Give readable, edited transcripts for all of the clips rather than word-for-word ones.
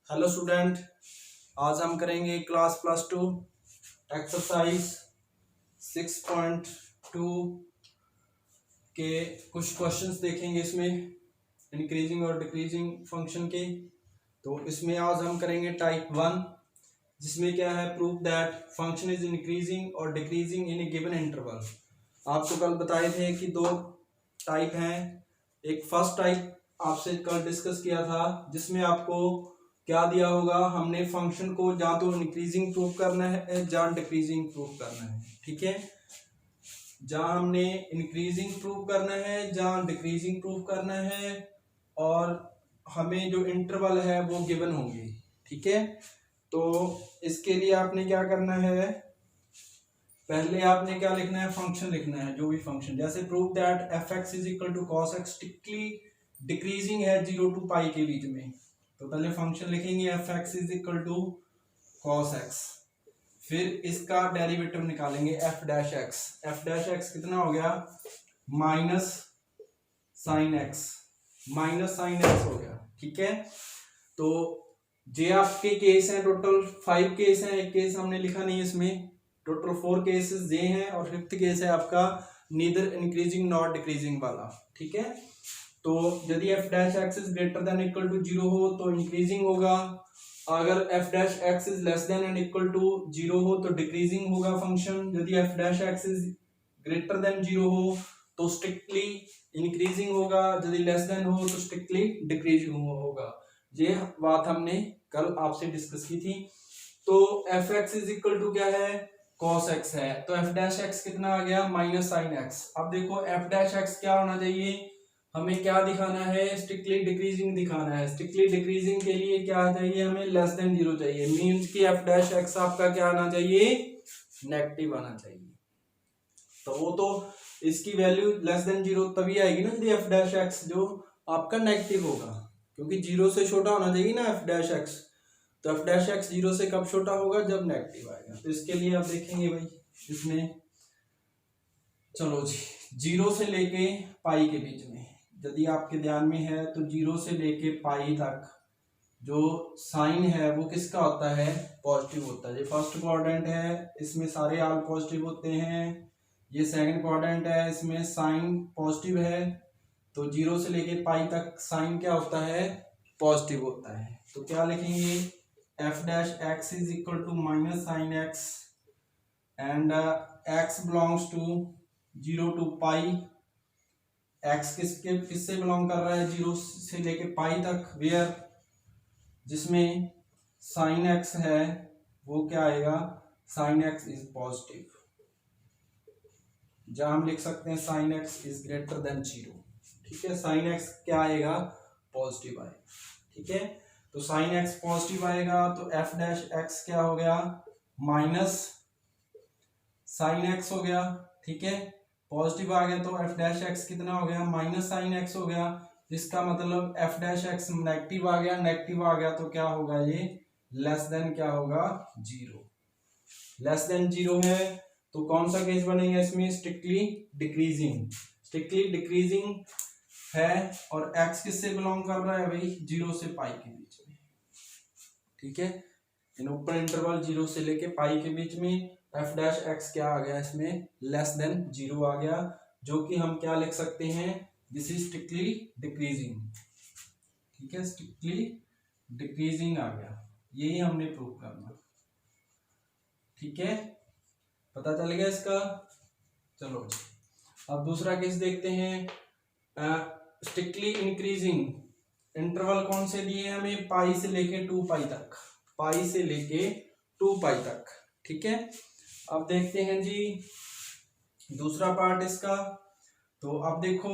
Hello student, आज हम करेंगे क्लास +2 एक्सरसाइज 6.2 के कुछ क्वेश्चंस देखेंगे। इसमें इंक्रीजिंग और डिक्रीजिंग फंक्शन के। तो इसमें आज हम करेंगे टाइप 1, जिसमें क्या है, prove that function is increasing और decreasing in a given interval. आपको कल बताए थे कि दो टाइप हैं। एक फर्स्ट टाइप आपसे कल डिस्कस किया था, जिसमें आपको क्या दिया होगा, हमने फंक्शन को या तो इंक्रीजिंग प्रूव करना है या डिक्रीजिंग प्रूव करना है। ठीक है, जहाँ हमने इंक्रीजिंग प्रूव करना है या डिक्रीजिंग प्रूव करना है, और हमें जो इंटरवल है वो गिवन होंगे। ठीक है, तो इसके लिए आपने क्या करना है, पहले आपने क्या लिखना है, फंक्शन लिखना है। जो भी फंक्शन, जैसे prove that F x is equal to cos X strictly decreasing है 0 to पाई के बीच में। तो पहले फंक्शन लिखेंगे F x is equal to cos X, फिर इसका डेरिवेटिव निकालेंगे F dash X. F dash X कितना हो गया, माइनस साइन एक्स हो गया। ठीक है, तो ये आपके केस हैं, टोटल 5 केस हैं। एक केस हमने लिखा नहीं है इसमें, टोटल 4 केसेस ये हैं, और 5th केस है आपका नीदर इंक्रीजिंग नॉट डिक्रीजिंग वाला। ठीक है, तो यदि F dash x is greater than equal to 0 हो तो इंक्रीजिंग होगा, अगर F dash x is less than and equal to 0 हो तो डिक्रीजिंग होगा फंक्शन। यदि F dash x is greater than 0 हो तो स्ट्रिक्टली इंक्रीजिंग होगा, यदि लेस देन हो तो स्ट्रिक्टली डिक्रीजिंग होगा। ये बात हमने कल आपसे डिस्कस की थी। तो F x is equal to क्या है, कॉस एक्स है, तो एफ डैश एक्स कितना आ गया, माइनस साइन एक्स। अब देखो एफ डैश एक्स क्या होना चाहिए, हमें क्या दिखाना है, स्ट्रिक्टली डिक्रीजिंग दिखाना है। स्ट्रिक्टली डिक्रीजिंग के लिए क्या चाहिए, हमें लेस देन 0 चाहिए। मींस कि एफ डैश एक्स आपका क्या आना चाहिए, नेगेटिव आना चाहिए। तो वो तो इसकी वैल्यू लेस देन 0 तभी आएगी ना यदि एफ डैश एक्स जो आपका नेगेटिव होगा, क्योंकि 0 से छोटा होना चाहिए ना एफ डैश एक्स। तो एफ डैश एक्स 0 से कब छोटा होगा, जब नेगेटिव आएगा। तो इसके लिए आप देखेंगे भाई, इसमें चलो जी 0 से लेके पाई के बीच में, यदि आपके ध्यान में है तो 0 से लेके पाई तक जो साइन है वो किसका होता है, पॉजिटिव होता है। ये फर्स्ट क्वाड्रेंट है, इसमें सारे आल पॉजिटिव होते हैं। ये सेकंड क्वाड्रेंट है, इसमें साइन पॉजिटिव है। तो 0 से लेके पाई तक साइन क्या होता है, पॉजिटिव होता है। तो क्या लिखेंगे, F dash x is equal to minus sine X and X belongs to 0 to pi. X किससे बिलोंग कर रहा है, 0 से लेके पाई तक, वेयर जिसमें साइन एक्स है वो क्या आएगा, साइन एक्स इज पॉजिटिव। जहां हम लिख सकते हैं sign X is greater than 0। ठीक है, साइन एक्स क्या आएगा, पॉजिटिव आएगा। ठीक है, तो साइन एक्स पॉजिटिव आएगा, तो एफ डैश एक्स क्या हो गया, माइनस साइन एक्स हो गया। ठीक है, पॉजिटिव आ गया तो एफ डैश एक्स कितना हो गया, माइनस साइन एक्स हो गया। इसका मतलब एफ डैश एक्स नेगेटिव आ गया, नेगेटिव आ गया तो क्या होगा, ये लेस देन क्या होगा, 0। लेस देन 0 है तो कौन सा केस बनेगा इसमें, स्ट्रिक्टली डिक्रीजिंग। स्ट्रिक्टली डिक्रीजिंग है, और एक्स किससे बिलोंग कर रहा है भाई, 0 से पाई के बीच में। ठीक है, इन ओपन इंटरवल 0 से लेके पाई के बीच में एफ डैश एक्स क्या आ गया, इसमें लेस देन 0 आ गया, जो कि हम क्या लिख सकते हैं, दिस इज स्ट्रिक्टली डिक्रीजिंग। ठीक है, स्ट्रिक्टली डिक्रीजिंग आ गया, यही हमने प्रूव करना। ठीक है, पता चल गया इसका। चलो अब दूसरा केस देखते हैं, स्ट्रिक्टली इंक्रीजिंग। इंटरवल कौन से दिए हमें, पाई से लेके 2 पाई तक, पाई से लेके 2 पाई तक। ठीक है, अब देखते हैं जी दूसरा पार्ट इसका। तो अब देखो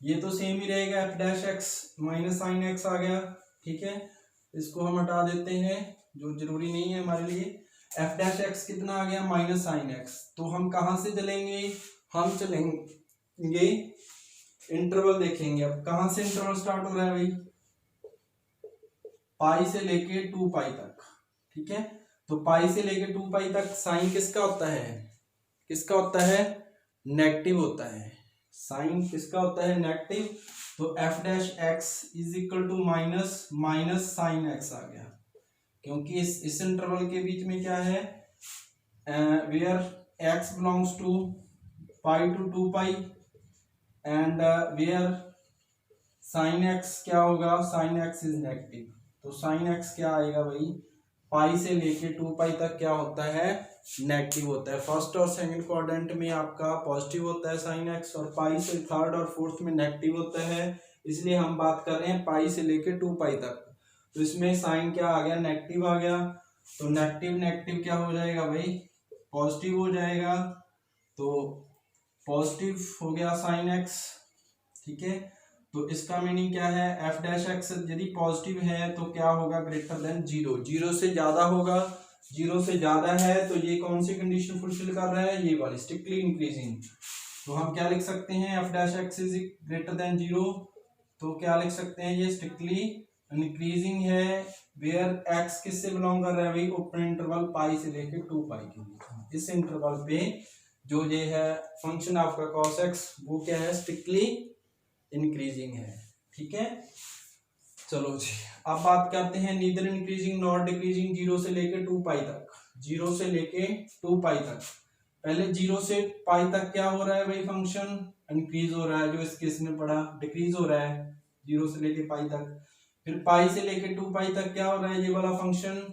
ये तो सेम ही रहेगा, F dash X minus sine X आ गया। ठीक है, इसको हम हटा देते हैं, जो जरूरी नहीं है हमारे लिए। एफ डैश एक्स कितना आ गया, माइनस साइन एक्स। तो हम कहाँ से चलेंगे, हम चलेंगे इंटरवल देखेंगे। अब कहाँ से इंटरवल स्टार्ट हो रहा है भाई, पाई से लेके 2 पाई तक। ठीक है, तो पाई से लेके 2 पाई तक साइन किसका होता है, किसका होता है, नेगेटिव होता है। साइन किसका होता है नेगेटिव, तो F dash x is equal to minus minus sine X आ गया, क्योंकि इस इंटरवल के बीच में क्या है, where X belongs to pi to 2 pi and where sine X क्या होगा, साइन एक्स इज नेगेटिव, तो साइन एक्स क्या आएगा भाई, पाई से लेके 2 पाई तक क्या होता है, नेगेटिव होता है। फर्स्ट और सेकंड क्वाड्रेंट में आपका पॉजिटिव होता है साइन एक्स, और पाई से थर्ड और फोर्थ में नेगेटिव होता है, इसलिए हम बात कर रहे हैं पाई से लेके 2 पाई तक। तो इसमें साइन क्या आ गया, नेगेटिव आ गया, तो नेगेटिव नेगेटिव क्या हो जाएगा भाई, पॉजिटिव हो जाएगा, तो पॉजिटिव हो गया साइन एक्स, ठीक है। तो इसका मीनिंग क्या है, एफ डैश एक्स यदि पॉजिटिव है तो क्या होगा, ग्रेटर देन जीरो, जीरो से ज्यादा होगा, जीरो से ज्यादा है तो ये कौन सी कंडीशन फुलफिल कर रहा है, ये वाली स्ट्रिक्टली इंक्रीजिंग। तो हम क्या लिख सकते हैं, F dash x is greater than zero, तो क्या लिख सकते हैं, ये स्ट्रिक्टली इंक्रीजिंग है, वेयर एक्स किससे बिलोंग कर रहा है भाई, ओपन इंटरवल पाई से लेके 2 पाई के बीच। इस इंटरवल पे जो ये है फंक्शन आपका कॉस एक्स, वो क्या है, स्ट्रिक्टली इंक्रीजिंग है, ठीक है। चलो जी, अब बात करते हैं neither increasing not decreasing, zero से लेके 2 पाई तक, जीरो से लेके 2 पाई तक। पहले जीरो से पाई तक क्या हो रहा है भाई, फंक्शन इंक्रीज हो रहा है, जो इस केस में पड़ा डिक्रीज हो रहा है जीरो से लेके पाई तक। फिर पाई से लेके 2 पाई तक क्या हो रहा है, ये वाला फंक्शन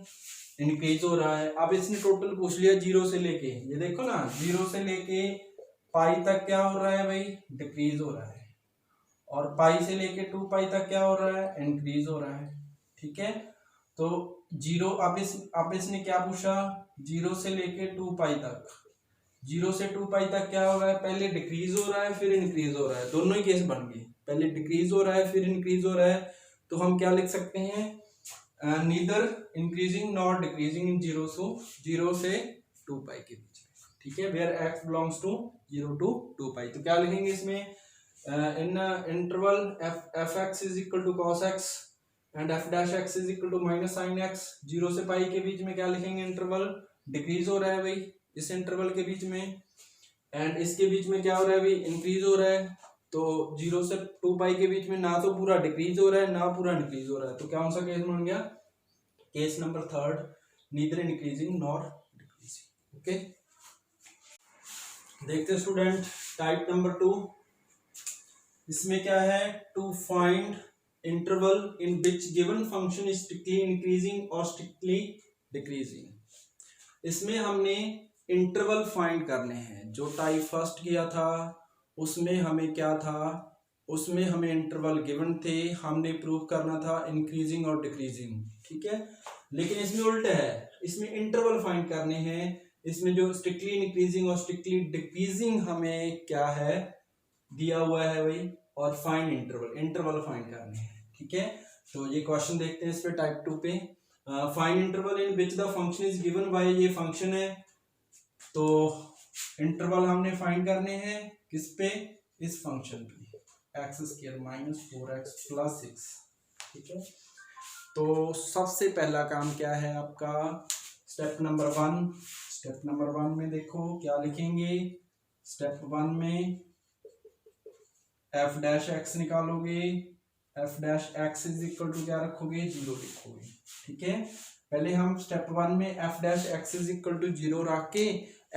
इंक्रीज हो रहा है। अब इसने टोटल पूछ लिया जीरो से लेके, ये देखो ना, जीरो से लेके पाई तक क्या हो रहा है भाई, डिक्रीज हो रहा है, और पाई से लेके 2 पाई तक क्या हो रहा है, इंक्रीज हो रहा है, ठीक है। तो जीरो, अब इसने क्या पूछा, जीरो से लेके 2 पाई तक, जीरो से 2 पाई तक क्या हो रहा है, पहले डिक्रीज हो रहा है फिर इंक्रीज हो रहा है, दोनों ही केस बन गए, पहले डिक्रीज हो रहा है फिर इंक्रीज हो रहा है। तो हम क्या लिख सकते हैं, neither increasing not decreasing in zero से 2 पाई के बीच में, ठीक है, where X belongs to 0 to 2 pi. तो क्या लिखेंगे इसमें, in interval f x is equal to cos x and f dash x is equal to minus sin x, zero से पाई के बीच में क्या लिखेंगे, इंटरवल डिक्रीज हो रहा है भाई इस इंटरवल के बीच में, एंड इसके बीच में क्या हो रहा है भाई, इंक्रीज हो रहा है। तो जीरो से 2 पाई के बीच में ना तो पूरा डिक्रीज हो रहा है ना पूरा इंक्रीज हो रहा है, तो क्या कौन सा केस बन गया, case number third, neither increasing nor decreasing. Okay, देखते स्टूडेंट टाइप नंबर 2, इसमें क्या है, to find interval in which given function is strictly increasing or strictly decreasing. इसमें हमने इंटरवल फाइंड करने हैं, जो टाइप फर्स्ट किया था उसमें हमें क्या था, उसमें हमें इंटरवल गिवन थे, हमने प्रूव करना था इंक्रीजिंग और डिक्रीजिंग, ठीक है। लेकिन इसमें उल्टा है, इसमें इंटरवल फाइंड करने हैं, इसमें जो strictly increasing or strictly decreasing हमें क्या है दिया हुआ है भाई, और फाइंड इंटरवल फाइंड करने हैं, ठीक है। तो ये क्वेश्चन देखते हैं इस पे टाइप 2 पे, find interval in which the function is given by, ये फंक्शन है, तो इंटरवल हमने फाइंड करने हैं किस पे, इस फंक्शन पे, x² माइनस 4x प्लस 6, ठीक है। तो सबसे पहला काम क्या है आपका, स्टेप नंबर 1, स्टेप नंबर 1 में देखो क्या लिखेंगे, स्टेप 1 में एफ डैश एक्स निकालोगे, F dash x is equal to क्या रखोगे, 0 लिखोगे, ठीक है। पहले हम स्टेप 1 में F dash x is equal to 0 रख के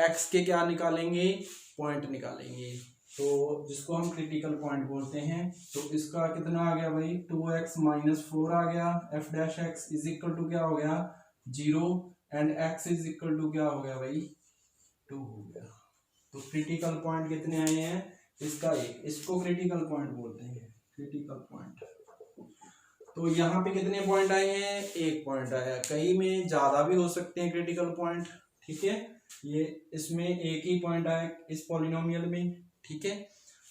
एक्स के क्या निकालेंगे, पॉइंट निकालेंगे, तो जिसको हम क्रिटिकल पॉइंट बोलते हैं। तो इसका कितना आ गया भाई, 2x माइनस 4 आ गया, F dash x is equal to क्या हो गया, 0, and x is equal to क्या हो गया भाई, 2 हो गया। तो क्रिटिकल पॉइंट कितने आए हैं, इसका एक, इसको क्रिटिकल पॉइंट बोलते हैं, क्रिटिकल पॉइंट। तो यहाँ पे कितने पॉइंट आए हैं, एक पॉइंट आया, कई में ज्यादा भी हो सकते हैं क्रिटिकल पॉइंट, ठीक है। ये इसमें एक ही पॉइंट आया इस पॉलिनोमियल में, ठीक है।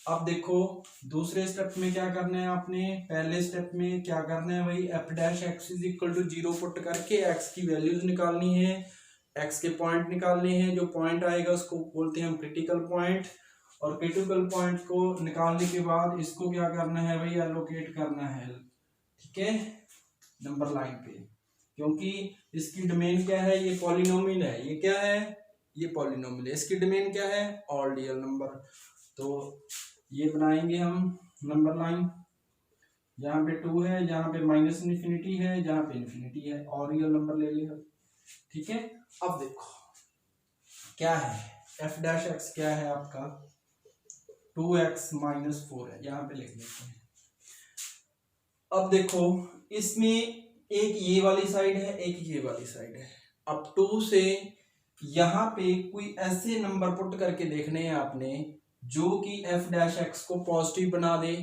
अब देखो दूसरे स्टेप में क्या करना है आपने, पहले स्टेप में क्या करना है भाई, F dash x is equal to 0 put करके एक्स की वैल्यूज निकालनी है, एक्स के पॉइंट निकालने हैं, जो पॉइंट आएगा उसको बोलते हैं हम क्रिटिकल पॉइंट, और क्रिटिकल पॉइंट को निकालने के बाद इसको क्या करना है भाई, एलोकेट करना है, ठीक है, नंबर लाइन पे, क्योंकि इसकी डोमेन क्या है, ये पॉलिनोमियल है, ये क्या है, ये पॉलिनोमियल है, इसकी डोमेन क्या है, ऑल रियल नंबर। तो ये बनाएंगे हम नंबर लाइन, जहाँ पे 2 है, जहाँ पे माइनस इन्फिनिटी है, जहाँ पे इन्फिनिटी है, और रियल नंबर ले लेगा। ठीक है, अब देखो क्या है, एफ डैश एक्स क्या है आपका 2x माइनस 4 है, यहाँ पे लिख देते हैं। अब देखो इसमें एक ये वाली साइड है, एक ये वाली साइड है। अब 2 से यहाँ पे कोई ऐसे नंबर पुट करके देखने हैं आपने जो कि एफ डैश एक्स को पॉजिटिव बना दे।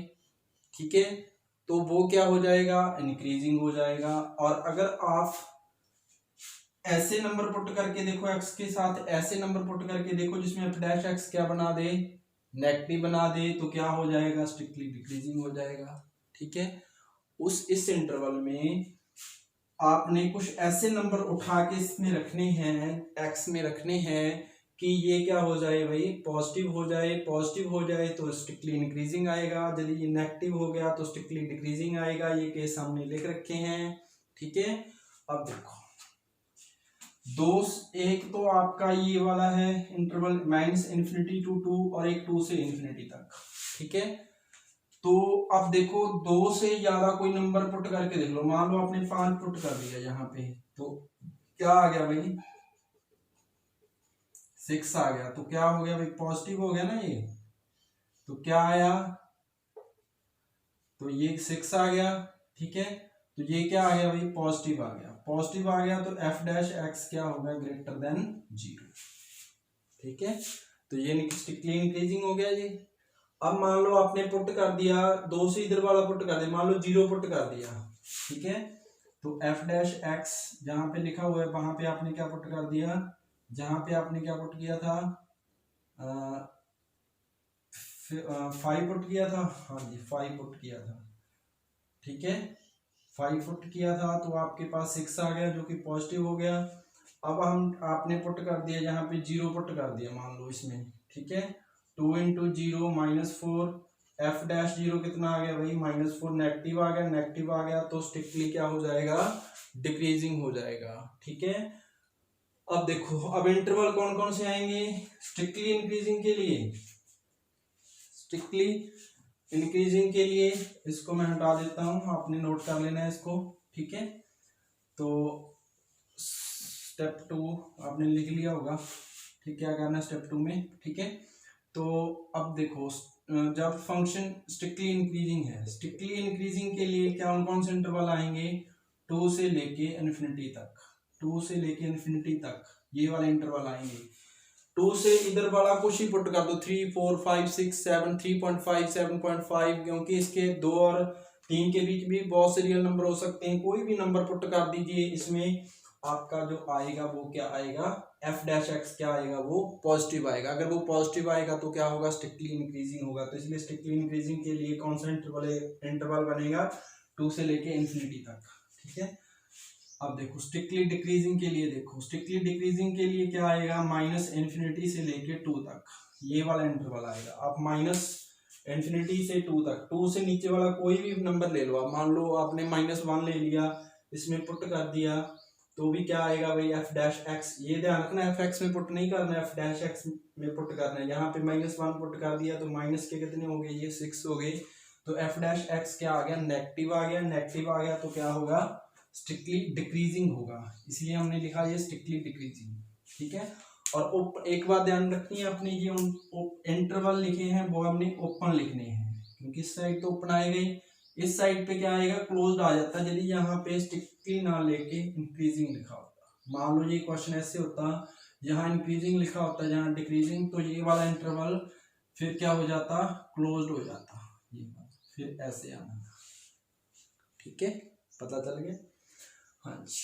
ठीक है, तो वो क्या हो जाएगा, इंक्रीजिंग हो जाएगा। और अगर आप ऐसे नंबर पुट करके देखो एक्स के साथ, ऐसे नंबर पुट करके देखो जिसमें एफ डैश एक्स क्या बना दे, नेगेटिव बना दे, तो क्या हो जाएगा, स्ट्रिक्टली डिक्रीजिंग हो जाएगा। ठीक है, इस इंटरवल में आपने कुछ ऐसे नंबर उठा के इसमें रखने हैं, एक्स में रखने हैं कि ये क्या हो जाए भाई, पॉजिटिव हो जाए। पॉजिटिव हो जाए तो स्ट्रिक्टली इंक्रीजिंग आएगा, यदि ये नेगेटिव हो गया तो स्ट्रिक्टली डिक्रीजिंग आएगा। ये केस हमने लिख रखे हैं। ठीक है, अब देखो दो, एक तो आपका ये वाला है इंटरवल माइनस इन्फिनिटी टू 2 और एक 2 से इन्फिनिटी तक। ठीक है, तो अब देखो 2 से ज्यादा कोई नंबर पुट करके देख लो। मान लो आपने 5 पुट कर दिया यहाँ पे, तो क्या आ गया भाई, 6 आ गया। तो क्या हो गया भाई, पॉजिटिव हो गया ना ये, तो क्या आया, तो ये 6 आ गया। ठीक है, तो ये क्या आ गया भाई, पॉजिटिव आ गया। पॉजिटिव आ गया तो एफ डैश एक्स क्या होगा, ग्रेटर देन 0। ठीक है, तो ये स्ट्रिक्टली इंक्रीजिंग हो गया ये। अब मान लो आपने पुट कर दिया, 2 से इधर वाला पुट कर दिया, मान लो 0 पुट कर दिया। ठीक है, तो एफ डैश एक्स जहां पे लिखा हुआ है वहां पे आपने क्या पुट कर दिया, जहां पे आपने क्या पुट किया था, 5 पुट किया था। हाँ जी, 5 पुट किया था। ठीक है, 5 पुट किया था तो आपके पास 6 आ गया जो कि पॉजिटिव हो गया। अब आपने पुट कर दिया जहां पे 0 पुट कर दिया मान लो इसमें। ठीक है, 2 इंटू 0 -4, एफ डैश 0 कितना आ गया भाई, -4, नेगेटिव आ गया। नेगेटिव आ गया तो स्ट्रिक्टली क्या हो जाएगा, डिक्रीजिंग हो जाएगा। ठीक है, अब देखो अब इंटरवल कौन कौन से आएंगे स्ट्रिक्टली इंक्रीजिंग के लिए। स्ट्रिक्टली इंक्रीजिंग के लिए इसको मैं हटा देता हूं, आपने नोट कर लेना है इसको। ठीक है, तो स्टेप 2 आपने लिख लिया होगा। ठीक, क्या करना है स्टेप 2 में। ठीक है, तो अब देखो जब फंक्शन स्ट्रिक्टली इंक्रीजिंग है, स्ट्रिक्टली इंक्रीजिंग के लिए क्या कौन कौन से इंटरवल आएंगे, 2 से लेके इन्फिनिटी तक। 2 से लेके इन्फिनिटी तक ये वाले इंटरवल आएंगे। 2 से इधर वाला कुछ ही पुट कर दो, 3 4 5 6 7, 3.5 7.5, क्योंकि इसके 2 और 3 के बीच भी बहुत से रियल नंबर हो सकते हैं। कोई भी नंबर पुट कर दीजिए, इसमें आपका जो आएगा वो क्या आएगा, एफ डैश एक्स क्या आएगा, वो पॉजिटिव आएगा। अगर वो पॉजिटिव आएगा तो क्या होगा, स्ट्रिक्टली इंक्रीजिंग होगा। तो इसलिए स्ट्रिक्टली इंक्रीजिंग के लिए कौन सा इंटरवल बनेगा, 2 से लेके इन्फिनिटी तक। ठीक है, अब देखो स्ट्रिक्टली डिक्रीजिंग के लिए, देखो स्ट्रिक्टली डिक्रीजिंग के लिए क्या आएगा, माइनस इन्फिनिटी से लेके 2 तक ये वाला इंटरवल आएगा। आप माइनस इन्फिनिटी से 2 तक, 2 से नीचे वाला कोई भी नंबर ले लो आप, मान लो आपने -1 ले लिया, इसमें पुट कर दिया तो भी क्या आएगा भाई, एफ डैश एक्स। ये ध्यान रखना एफ एक्स में पुट नहीं करना है, एफ डैश एक्स में पुट करना है। यहाँ पे -1 पुट कर दिया तो माइनस के कितने हो गए, ये 6 हो गए। तो एफ डैश एक्स क्या आ गया, नेगेटिव आ गया। नेगेटिव आ गया तो क्या होगा, स्ट्रिक्टली डिक्रीजिंग होगा, इसलिए हमने लिखा ये स्ट्रिक्टली डिक्रीजिंग। ठीक है, और एक बात ध्यान रखनी है, अपने ये इंटरवल लिखे हैं वो हमने ओपन लिखने हैं, क्योंकि इस साइड तो ओपन आएगा ही, इस साइड पे क्या आएगा, क्लोज्ड आ जाता है। यदि यहाँ पे स्ट्रिक्टली ना लेके इंक्रीजिंग लिखा होता, मान लो ये क्वेश्चन ऐसे होता, यहाँ इंक्रीजिंग लिखा होता, यहाँ डिक्रीजिंग, तो ये वाला इंटरवल फिर क्या हो जाता, क्लोज्ड हो जाता, ये फिर ऐसे आना। ठीक है, पता चल गया। हाँ जी,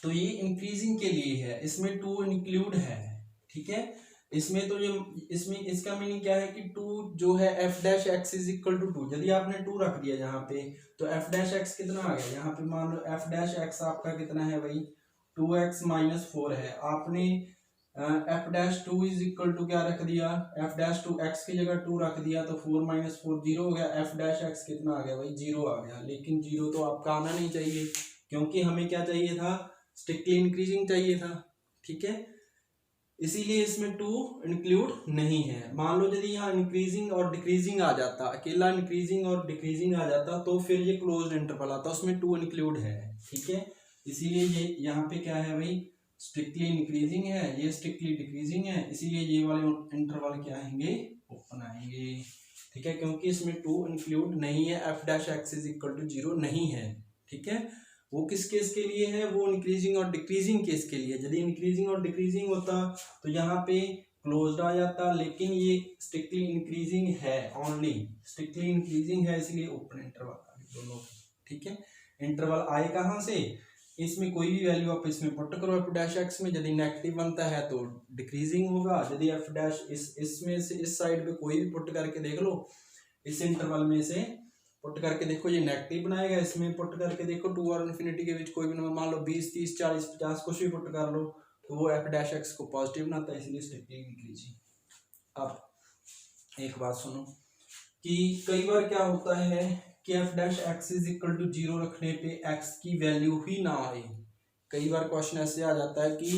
तो ये इंक्रीजिंग के लिए है, इसमें 2 इंक्लूड है। ठीक है, इसमें तो ये इसमें इसका मीनिंग क्या है कि 2 जो है F dash x is equal to 2, यदि आपने 2 रख दिया यहाँ पे तो एफ डैश एक्स कितना आ गया, यहाँ पे मान लो एफ डैश एक्स आपका कितना है भाई, 2x -4 है। आपने F dash 2 is equal to क्या रख दिया, एफ डैश 2 एक्स की जगह 2 रख दिया तो 4 - 4 0 हो गया। एफ डैश एक्स कितना आ गया भाई, 0 आ गया। लेकिन 0 तो आपका आना नहीं चाहिए, क्योंकि हमें क्या चाहिए था, स्ट्रिक्टली इंक्रीजिंग चाहिए था। ठीक है, इसीलिए इसमें 2 इंक्लूड नहीं है। मान लो यदि यहाँ इंक्रीजिंग और डिक्रीजिंग आ जाता, अकेला इंक्रीजिंग और डिक्रीजिंग आ जाता तो फिर ये क्लोज्ड इंटरवल आता, उसमें 2 इंक्लूड है। ठीक है, इसीलिए ये यहाँ पे क्या है भाई, स्ट्रिक्टली इंक्रीजिंग है, ये स्ट्रिक्टली डिक्रीजिंग है, इसीलिए ये वाले इंटरवल क्या आएंगे, ओपन आएंगे। ठीक है, क्योंकि इसमें 2 इंक्लूड नहीं है, F dash x is equal to 0 नहीं है। ठीक है, वो किस केस के लिए है, वो इंक्रीजिंग और डिक्रीजिंग केस के लिए। यदि इंक्रीजिंग और डिक्रीजिंग होता तो यहाँ पे क्लोज्ड आ जाता, लेकिन ये स्ट्रिक्टली इंक्रीजिंग है, ओनली स्ट्रिक्टली इंक्रीजिंग है, इसलिए ओपन इंटरवल आ गए दोनों। ठीक है, इंटरवल आए कहाँ से, इसमें कोई भी वैल्यू आप इसमें पुट करो एफ डैश एक्स में, यदि नेगेटिव बनता है तो डिक्रीजिंग होगा, यदि एफ डैश इसमें से इस साइड पे कोई भी पुट करके देख लो, इस इंटरवल में से पुट करके देखो, ये नेगेटिव बनाएगा, इसमें पुट करके देखो 2 और इन्फिनिटी के बीच कोई भी नंबर, मान लो 20 30 40 50 कुछ भी पुट कर लो, तो वो एफ डैश एक्स को पॉजिटिव बनाता है, इसलिए स्ट्रिक्टली इंक्रीजिंग। अब एक बात सुनो कि कई बार क्या होता है कि F dash x is equal to 0 रखने पे एक्स की वैल्यू ही ना आए। कई बार क्वेश्चन ऐसे आ जाता है कि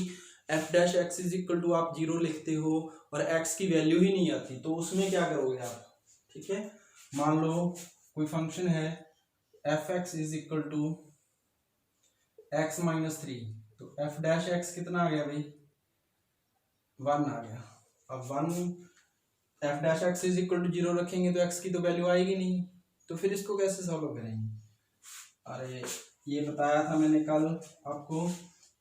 F dash x is equal to आप 0 लिखते हो और एक्स की वैल्यू ही नहीं आती, तो उसमें क्या करोगे आप। ठीक है, मान लो कोई फंक्शन है F x is equal to x minus 3, तो एफ डैश एक्स कितना आ गया भाई, 1 आ गया। अब 1 F dash x is equal to 0 रखेंगे तो एक्स की तो वैल्यू आएगी नहीं, तो फिर इसको कैसे सॉल्व करेंगे। अरे ये बताया था मैंने कल आपको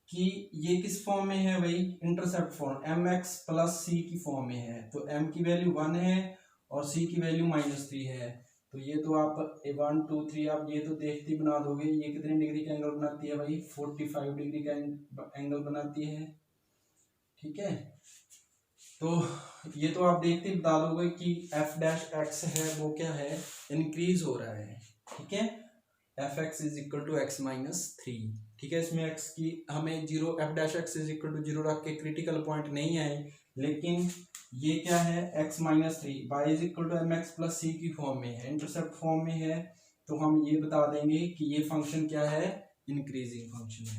कि ये किस फॉर्म में है भाई, intercept form, M X plus C की फॉर्म में है, तो एम की वैल्यू 1 है और सी की वैल्यू -3 है, तो ये तो आप 1 2 3 आप ये तो देखते बना दोगे, ये कितने डिग्री का एंगल बनाती है भाई, 45 डिग्री का एंगल बनाती है। ठीक है, तो ये तो आप देखते ही बता दोगे कि एफ डैश एक्स है वो क्या है, इंक्रीज हो रहा है। ठीक है, F x is equal to x minus 3। ठीक है, इसमें एक्स की हमें 0 F dash x is equal to 0 रख के क्रिटिकल पॉइंट नहीं आए, लेकिन ये क्या है X minus 3, Y is equal to M X plus C की फॉर्म में है, इंटरसेप्ट फॉर्म में है, तो हम ये बता देंगे कि ये फंक्शन क्या है, इंक्रीजिंग फंक्शन है।